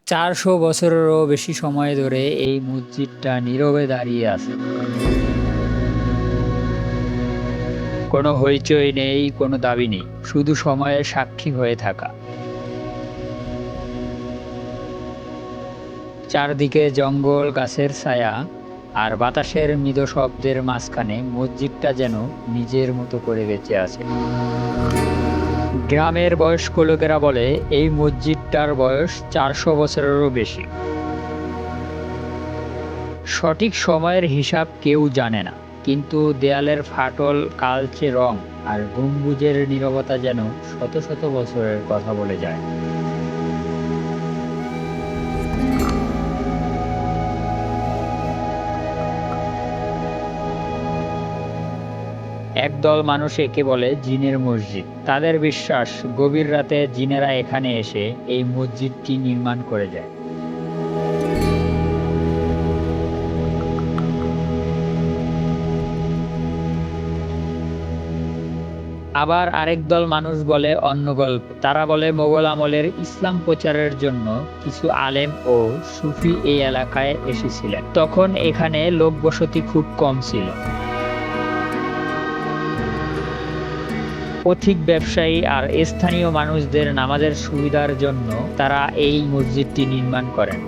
৪০০ বছরেরও বেশি সময় ধরে এই মসজিদটা নীরবে দাঁড়িয়ে আছে। কোনো হইচই নেই, কোনো দাবি নেই। শুধু সময়ের সাক্ষী হয়ে থাকা। চারদিকে জঙ্গল, গাছের ছায়া আর বাতাসের মৃদু শব্দের মাঝখানে মসজিদটা যেন নিজের মতো করে বেঁচে আছে। গ্রামের বয়স্ক লোকেরা বলে এই মসজিদটার বয়স ৪০০ বছরেরও বেশি। সঠিক সময়ের হিসাব কেউ জানে না, কিন্তু দেয়ালের ফাটল, কালচে রং আর গম্বুজের নীরবতা যেন শত শত বছরের কথা বলে যায়। একদল মানুষ একে বলে জিনের মসজিদ। তাদের বিশ্বাস গভীর রাতে জিনেরা এখানে এসে এই মসজিদটি নির্মাণ করে যায়। আবার আরেক দল মানুষ বলে অন্য গল্প। তারা বলে মোগল আমলের ইসলাম প্রচারের জন্য কিছু আলেম ও সুফি এই এলাকায় এসেছিলেন। তখন এখানে লোকবসতি খুব কম ছিল। পথিক ব্যবসায়ী আর স্থানীয় মানুষদের নামাজের সুবিধার জন্য তারা এই মসজিদটি নির্মাণ করেন।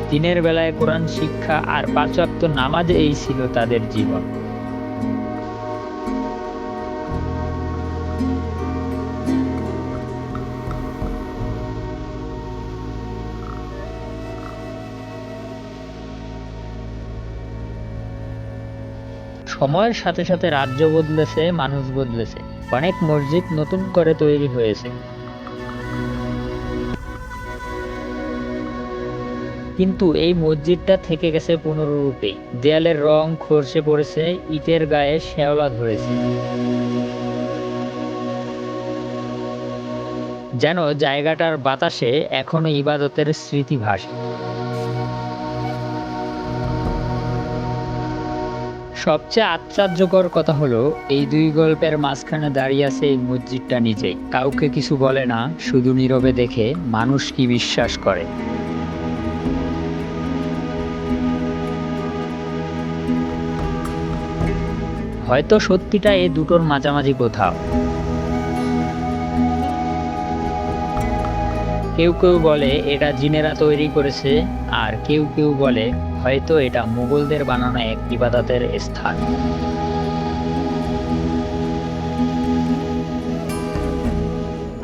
দিনের বেলায় কোরআন শিক্ষা আর ৫ ওয়াক্ত নামাজ এই ছিল তাদের জীবন। সময়ের সাথে সাথে রাজ্য বদলেছে, মানুষ বদলেছে। অনেক মসজিদ নতুন করে তৈরি হয়েছে, কিন্তু এই মসজিদটা থেকে গেছে পুনরূপেই। দেয়ালের রং খসে পড়েছে, ইটের গায়ে শ্যাওলা ধরেছে, যেন জায়গাটার বাতাসে এখনো ইবাদতের স্মৃতি ভাসে। সবচেয়ে আশ্চর্যকর কথা হলো এই দুই গল্পের মাঝখানে দাঁড়িয়ে আছে এই মসজিদটা নিজেই। কাউকে কিছু বলে না, শুধু নীরবে দেখে মানুষ কি বিশ্বাস করে। হয়তো সত্যিটা এই দুটোর মাঝামাঝি কোথাও। কেউ কেউ বলে এটা জিনেরা তৈরি করেছে, আর কেউ কেউ বলে হয়তো এটা মুঘলদের বানানো এক ইবাদতের স্থান।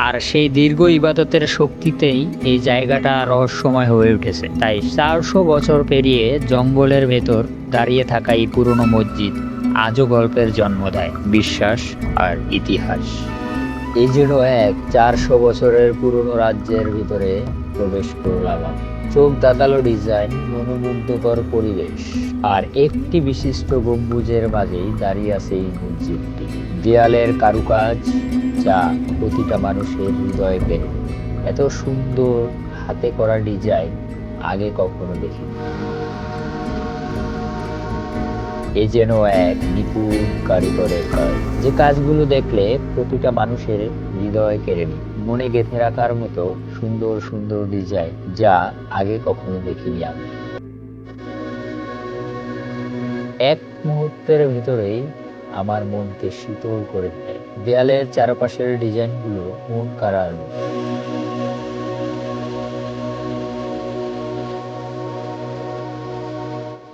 আর সেই দীর্ঘ ইবাদতের শক্তিতেই এই জায়গাটা রহস্যময় হয়ে উঠেছে। তাই ৪০০ বছর পেরিয়ে জঙ্গলের ভেতর দাঁড়িয়ে থাকা এই পুরনো মসজিদ আজও গল্পের জন্ম দেয়, বিশ্বাস আর ইতিহাস। এই যেন এক ৪০০ বছরের পুরনো রাজ্যের ভিতরে প্রবেশ করলাম। চোখ ধাঁধানো ডিজাইন, মনোমুগ্ধকর পরিবেশ আর একটি বিশিষ্ট গম্বুজের মাঝেই দাঁড়িয়ে আছে এই মসজিদটি। দেয়ালের কারুকাজ যা প্রতিটা মানুষের হৃদয়ে পেরে। এত সুন্দর হাতে করা ডিজাইন আগে কখনো দেখিনি। এ যেন এক নিপুণ কারিগরের কাজ, যে কাজগুলো দেখলে প্রতিটা মানুষের হৃদয় কেড়ে নেয়। মনে গেঁথে রাখার মতো সুন্দর সুন্দর ডিজাইন যা আগে কখনো দেখিনি আমি। এক মুহূর্তের ভিতরেই আমার মনকে শীতল করে দেয়। দেয়ালের চারপাশের ডিজাইনগুলো মন কাড়ানো।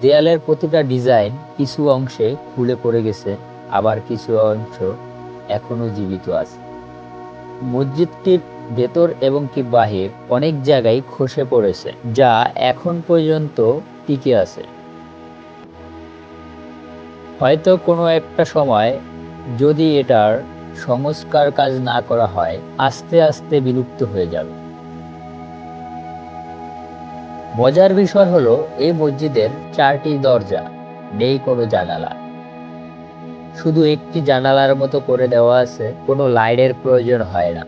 দেয়ালের প্রতিটা ডিজাইন কিছু অংশে খুলে পড়ে গেছে, আবার কিছু অংশ এখনো জীবিত আছে। মসজিদটির ভেতর এবং কি বাহির অনেক জায়গায় খসে পড়েছে, যা এখন পর্যন্ত টিকে আছে। হয়তো কোনো একটা সময় যদি এটার সংস্কার কাজ না করা হয়, আস্তে আস্তে বিলুপ্ত হয়ে যাবে। মজার বিষয় হলো এই মসজিদের 4টি দরজা, নেই কোনো জানালা। শুধু একটি জানালার মতো করে দেওয়া আছে, কোনো লাইটের প্রয়োজন হয় না।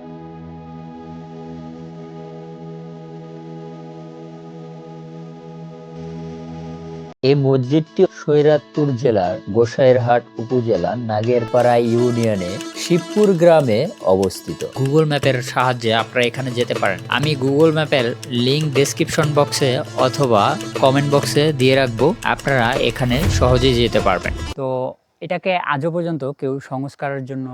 এই মসজিদটি সৈরাতপুর জেলার গোসাইরহাট উপজেলার নাগেরপাড়া ইউনিয়নে শিবপুর গ্রামে অবস্থিত। গুগল ম্যাপের সাহায্যে আপনারা এখানে যেতে পারেন। আমি গুগল ম্যাপের লিংক ডেসক্রিপশন বক্সে অথবা কমেন্ট বক্সে দিয়ে রাখবো, আপনারা এখানে সহজেই যেতে পারবেন। তো এটাকে আজও পর্যন্ত কেউ সংস্কারের জন্য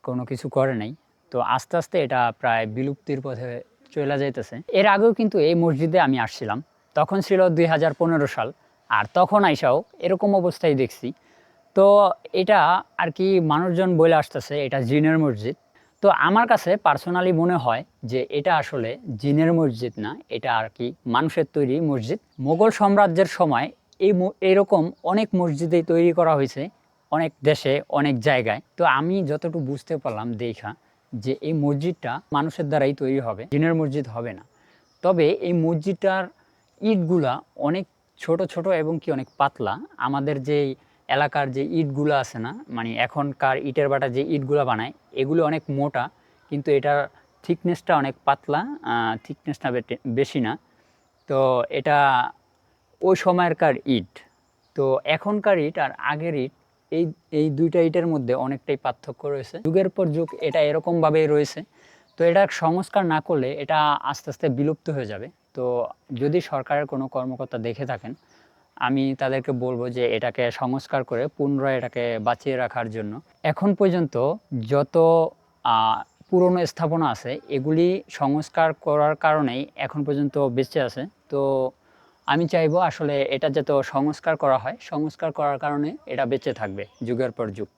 কোনো কিছু করে নাই। তো আস্তে আস্তে এটা প্রায় বিলুপ্তির পথে চলে যাইতেছে। এর আগেও কিন্তু এই মসজিদে আমি আসছিলাম, তখন ছিল 2015 সাল, আর তখন আইসাও এরকম অবস্থায় দেখছি। তো এটা আর কি মানুষজন বলে আসতেছে এটা জিনের মসজিদ। তো আমার কাছে পার্সোনালি মনে হয় যে এটা আসলে জিনের মসজিদ না, এটা আর কি মানুষের তৈরি মসজিদ। মোগল সাম্রাজ্যের সময় এইরকম অনেক মসজিদেই তৈরি করা হয়েছে, অনেক দেশে অনেক জায়গায়। তো আমি যতটুকু বুঝতে পারলাম দেখা যে এই মসজিদটা মানুষের দ্বারাই তৈরি হবে, জিনের মসজিদ হবে না। তবে এই মসজিদটার ইটগুলা অনেক ছোট ছোট এবং কি অনেক পাতলা। আমাদের যে এলাকার যে ইটগুলো আছে না, মানে এখনকার ইটের বাটা যে ইটগুলো বানায় এগুলো অনেক মোটা, কিন্তু এটার থিকনেসটা অনেক পাতলা, থিকনেসটা বেশি না। তো এটা ওই সময়কার ইট। তো এখনকার ইট আর আগের ইট, এই এই দুইটা ইটের মধ্যে অনেকটাই পার্থক্য রয়েছে। যুগের পর যুগ এটা এরকমভাবেই রয়েছে। তো এটা সংস্কার না করলে এটা আস্তে আস্তে বিলুপ্ত হয়ে যাবে। তো যদি সরকারের কোনো কর্মকর্তা দেখে থাকেন, আমি তাদেরকে বলবো যে এটাকে সংস্কার করে পুনরায় এটাকে বাঁচিয়ে রাখার জন্য। এখন পর্যন্ত যত পুরনো স্থাপনা আছে এগুলি সংস্কার করার কারণেই এখন পর্যন্ত বেঁচে আছে। তো আমি চাইবো আসলে এটা যাতে সংস্কার করা হয়, সংস্কার করার কারণে এটা বেঁচে থাকবে যুগের পর যুগ।